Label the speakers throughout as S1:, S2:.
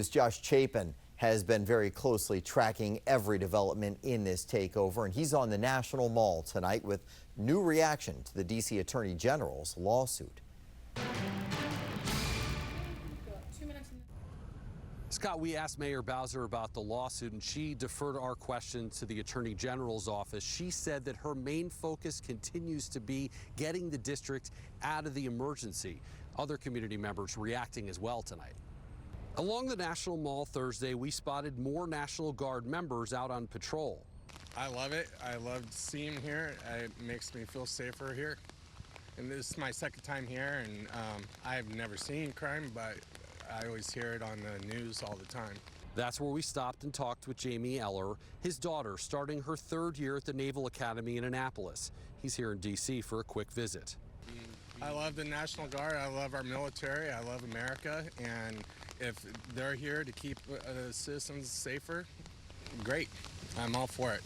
S1: News' Josh Chapin has been very closely tracking every development in this takeover, and he's on the National Mall tonight with new reaction to the D.C. Attorney General's lawsuit.
S2: Scott, we asked Mayor Bowser about the lawsuit, and she deferred our question to the Attorney General's office. She said that her main focus continues to be getting the district out of the emergency. Other community members reacting as well tonight. Along the National Mall Thursday, we spotted more National Guard members out on patrol.
S3: I love it. I love seeing them here. It makes me feel safer here. And this is my second time here, and I've never seen crime, but I always hear it on the news all the time.
S2: That's where we stopped and talked with Jamie Eller, his daughter, starting her third year at the Naval Academy in Annapolis. He's here in D.C. for a quick visit.
S3: I love the National Guard. I love our military. I love America. And if they're here to keep citizens safer, great. I'm all for it.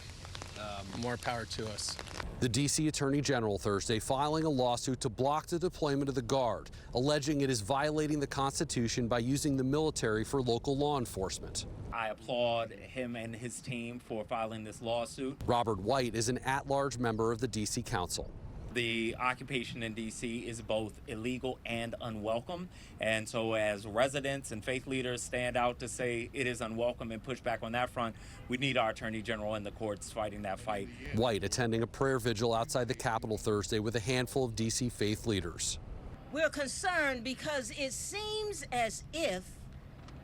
S3: More power to us.
S2: The D.C. Attorney General Thursday filing a lawsuit to block the deployment of the Guard, alleging it is violating the Constitution by using the military for local law enforcement.
S4: I applaud him and his team for filing this lawsuit.
S2: Robert White is an at-large member of the D.C. Council.
S4: The occupation in D.C. is both illegal and unwelcome, and so as residents and faith leaders stand out to say it is unwelcome and push back on that front, we need our Attorney General and the courts fighting that fight.
S2: White attending a prayer vigil outside the Capitol Thursday with a handful of D.C. faith leaders.
S5: We're concerned because it seems as if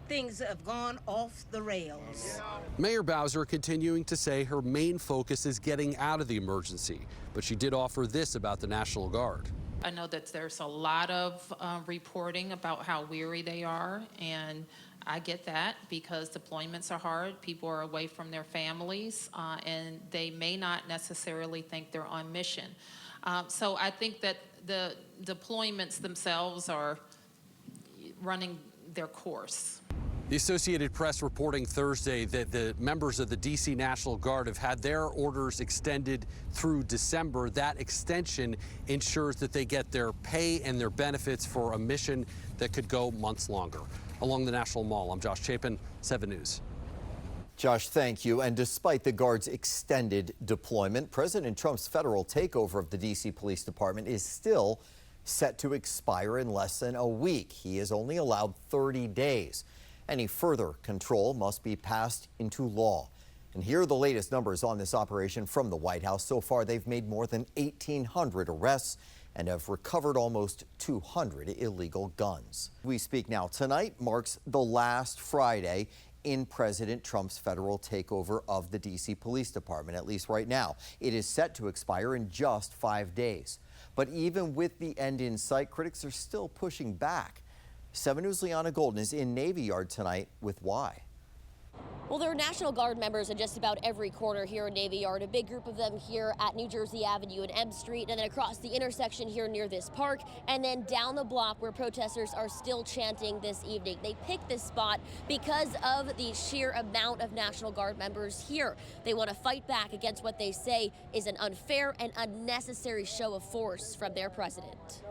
S5: things have gone off the rails.
S2: Mayor Bowser continuing to say her main focus is getting out of the emergency, but she did offer this about the National Guard.
S6: I know that there's a lot of reporting about how weary they are, and I get that because deployments are hard. People are away from their families, and they may not necessarily think they're on mission. So I think that the deployments themselves are running their course.
S2: The Associated Press reporting Thursday that the members of the D.C. National Guard have had their orders extended through December. That extension ensures that they get their pay and their benefits for a mission that could go months longer. Along the National Mall, I'm Josh Chapin, 7 News.
S1: Josh, thank you. And despite the Guard's extended deployment, President Trump's federal takeover of the D.C. Police Department is still set to expire in less than a week. He is only allowed 30 days. Any further control must be passed into law. And here are the latest numbers on this operation from the White House. So far, they've made more than 1,800 arrests and have recovered almost 200 illegal guns. We speak now. Tonight marks the last Friday in President Trump's federal takeover of the D.C. Police Department, at least right now. It is set to expire in just 5 days. But even with the end in sight, critics are still pushing back. 7 News' Liana Golden is in Navy Yard tonight with why.
S7: Well, there are National Guard members at just about every corner here in Navy Yard. A big group of them here at New Jersey Avenue and M Street, and then across the intersection here near this park, and then down the block where protesters are still chanting this evening. They picked this spot because of the sheer amount of National Guard members here. They want to fight back against what they say is an unfair and unnecessary show of force from their president.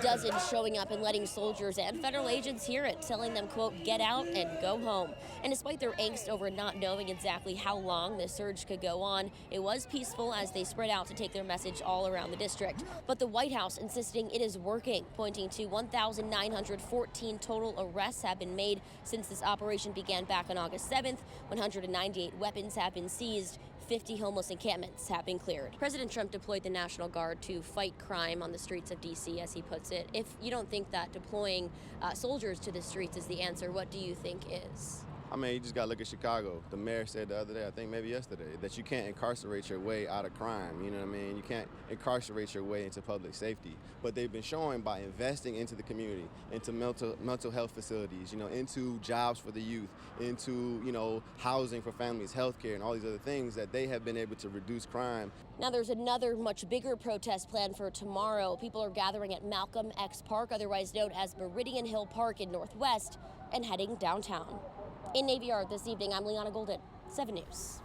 S7: Dozens showing up and letting soldiers and federal agents hear it, telling them, quote, get out and go home. And despite their angst over not knowing exactly how long the surge could go on, it was peaceful as they spread out to take their message all around the district. But the White House insisting it is working, pointing to 1,914 total arrests have been made since this operation began back on August 7th. 198 weapons have been seized. 50 homeless encampments have been cleared. President Trump deployed the National Guard to fight crime on the streets of D.C., as he puts it. If you don't think that deploying soldiers to the streets is the answer, what do you think is?
S8: I mean, you just got to look at Chicago. The mayor said the other day, I think maybe yesterday, that you can't incarcerate your way out of crime. You know what I mean? You can't incarcerate your way into public safety. But they've been showing by investing into the community, into mental health facilities, you know, into jobs for the youth, into, you know, housing for families, healthcare, and all these other things, that they have been able to reduce crime.
S7: Now there's another much bigger protest planned for tomorrow. People are gathering at Malcolm X Park, otherwise known as Meridian Hill Park in Northwest, and heading downtown. In Navy Yard this evening, I'm Liana Golden, 7 News.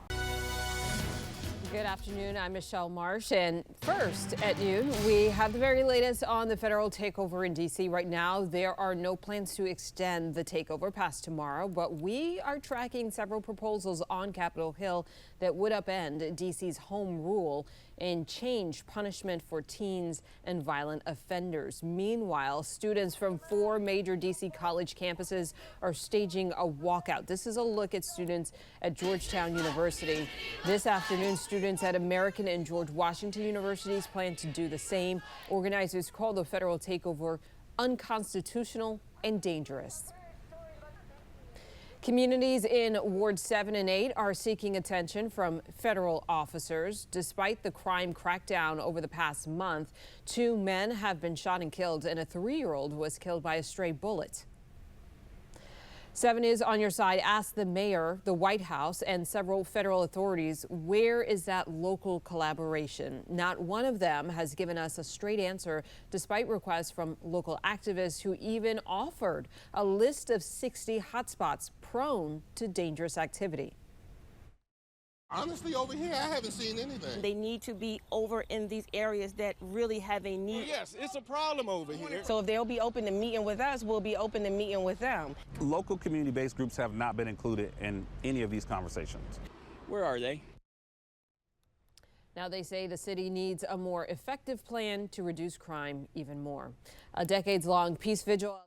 S9: Good afternoon, I'm Michelle Marsh, and first at noon, we have the very latest on the federal takeover in D.C. Right now, there are no plans to extend the takeover past tomorrow, but we are tracking several proposals on Capitol Hill that would upend D.C.'s home rule and change punishment for teens and violent offenders. Meanwhile, students from 4 major D.C. college campuses are staging a walkout. This is a look at students at Georgetown University. This afternoon, students at American and George Washington universities plan to do the same. Organizers call the federal takeover unconstitutional and dangerous. Communities in Ward 7 and 8 are seeking attention from federal officers. Despite the crime crackdown over the past month, 2 men have been shot and killed, and a 3-year-old was killed by a stray bullet. 7 News on your side asked the mayor, the White House, and several federal authorities, where is that local collaboration? Not one of them has given us a straight answer, despite requests from local activists who even offered a list of 60 hotspots prone to dangerous activity.
S10: Honestly, over here, I haven't seen anything.
S11: They need to be over in these areas that really have a need.
S10: Well, yes, it's a problem over here.
S11: So if they'll be open to meeting with us, we'll be open to meeting with them.
S12: Local community-based groups have not been included in any of these conversations.
S13: Where are they?
S9: Now they say the city needs a more effective plan to reduce crime even more. A decades-long peace vigil.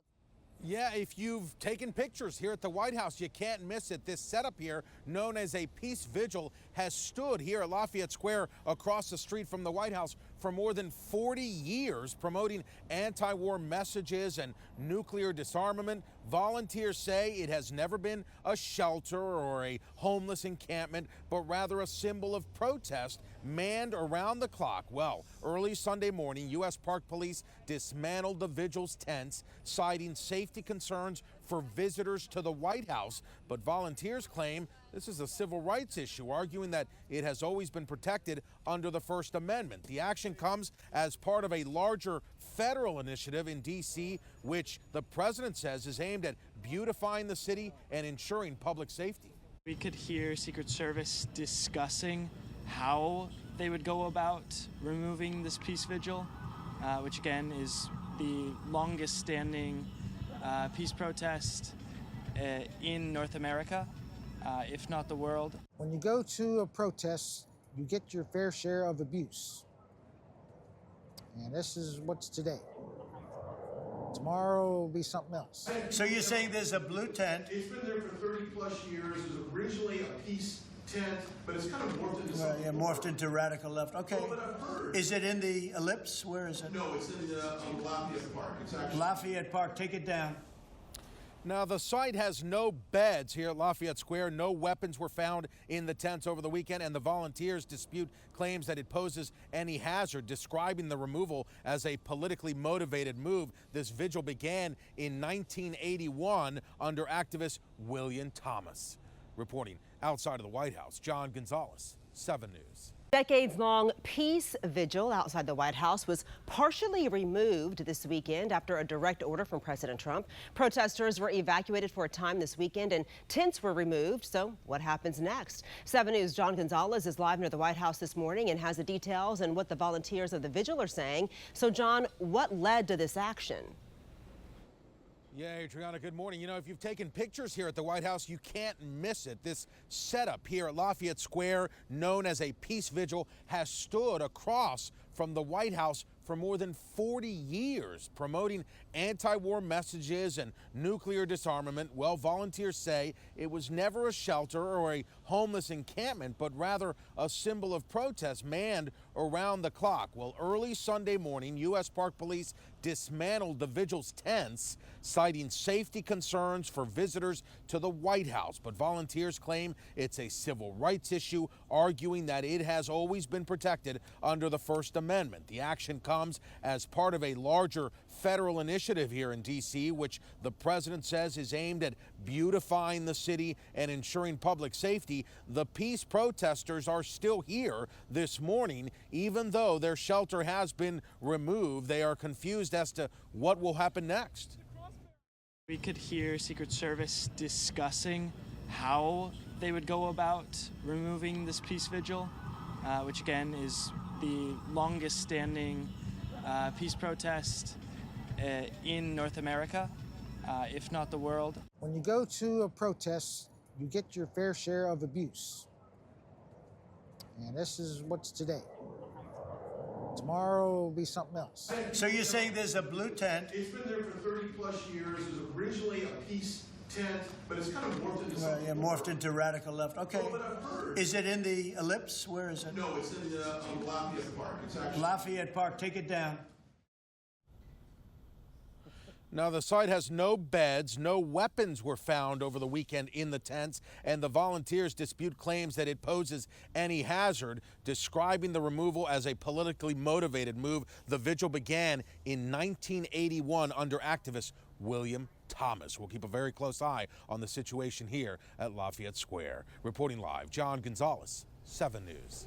S14: Yeah, if you've taken pictures here at the White House, you can't miss it. This setup here, known as a peace vigil, has stood here at Lafayette Square across the street from the White House for more than 40 years, promoting anti-war messages and nuclear disarmament. Volunteers say it has never been a shelter or a homeless encampment, but rather a symbol of protest manned around the clock. Well, early Sunday morning, U.S. Park Police dismantled the vigil's tents, citing safety concerns for visitors to the White House. But volunteers claim this is a civil rights issue, arguing that it has always been protected under the First Amendment. The action comes as part of a larger federal initiative in D.C., which the president says is aimed at beautifying the city and ensuring public safety.
S15: We could hear Secret Service discussing how they would go about removing this peace vigil, which again is the longest standing peace protest in North America, if not the world.
S16: When you go to a protest, you get your fair share of abuse. And this is what's today. Tomorrow will be something else.
S17: So you're saying there's a blue tent?
S18: It's been there for 30 plus years. It was originally a peace tent, but it's kind of morphed into something.
S17: Yeah, morphed into radical left. Okay.
S18: Well, but I've heard.
S17: Is it in the Ellipse? Where is it?
S18: No, it's in Lafayette Park. It's actually
S17: Lafayette Park. Take it down.
S14: Now, the site has no beds here at Lafayette Square. No weapons were found in the tents over the weekend, and the volunteers dispute claims that it poses any hazard, describing the removal as a politically motivated move. This vigil began in 1981 under activist William Thomas. Reporting outside of the White House, John Gonzalez, 7 News.
S19: Decades-long peace vigil outside the White House was partially removed this weekend after a direct order from President Trump. Protesters were evacuated for a time this weekend and tents were removed. So what happens next? 7 News' John Gonzalez is live near the White House this morning and has the details and what the volunteers of the vigil are saying. So, John, what led to this action?
S14: Yeah, Adriana, good morning. You know, if you've taken pictures here at the White House, you can't miss it. This setup here at Lafayette Square, known as a peace vigil, has stood across from the White House for more than 40 years, promoting anti-war messages and nuclear disarmament. Well, volunteers say it was never a shelter or a homeless encampment, but rather a symbol of protest manned around the clock. Well, early Sunday morning, U.S. Park Police dismantled the vigil's tents, citing safety concerns for visitors to the White House. But volunteers claim it's a civil rights issue, arguing that it has always been protected under the First Amendment. The action comes as part of a larger federal initiative here in D.C., which the president says is aimed at beautifying the city and ensuring public safety. The peace protesters are still here this morning, even though their shelter has been removed. They are confused as to what will happen next.
S15: We could hear Secret Service discussing how they would go about removing this peace vigil, which again is the longest standing peace protest in North America, if not the world.
S16: When you go to a protest, you get your fair share of abuse. And this is what's today. Tomorrow will be something else.
S17: So you're saying there's a blue tent?
S18: It's been there for 30 plus years. It was originally a peace tent, but it's kind of morphed into something.
S17: Yeah, morphed into radical left. Okay.
S18: Well, but I've heard.
S17: Is it in the Ellipse? Where is it?
S18: No, it's in Lafayette Park. It's actually
S17: Lafayette Park. Take it down.
S14: Now, the site has no beds, no weapons were found over the weekend in the tents, and the volunteers dispute claims that it poses any hazard, describing the removal as a politically motivated move. The vigil began in 1981 under activist William Thomas. We'll keep a very close eye on the situation here at Lafayette Square. Reporting live, John Gonzalez, 7 News.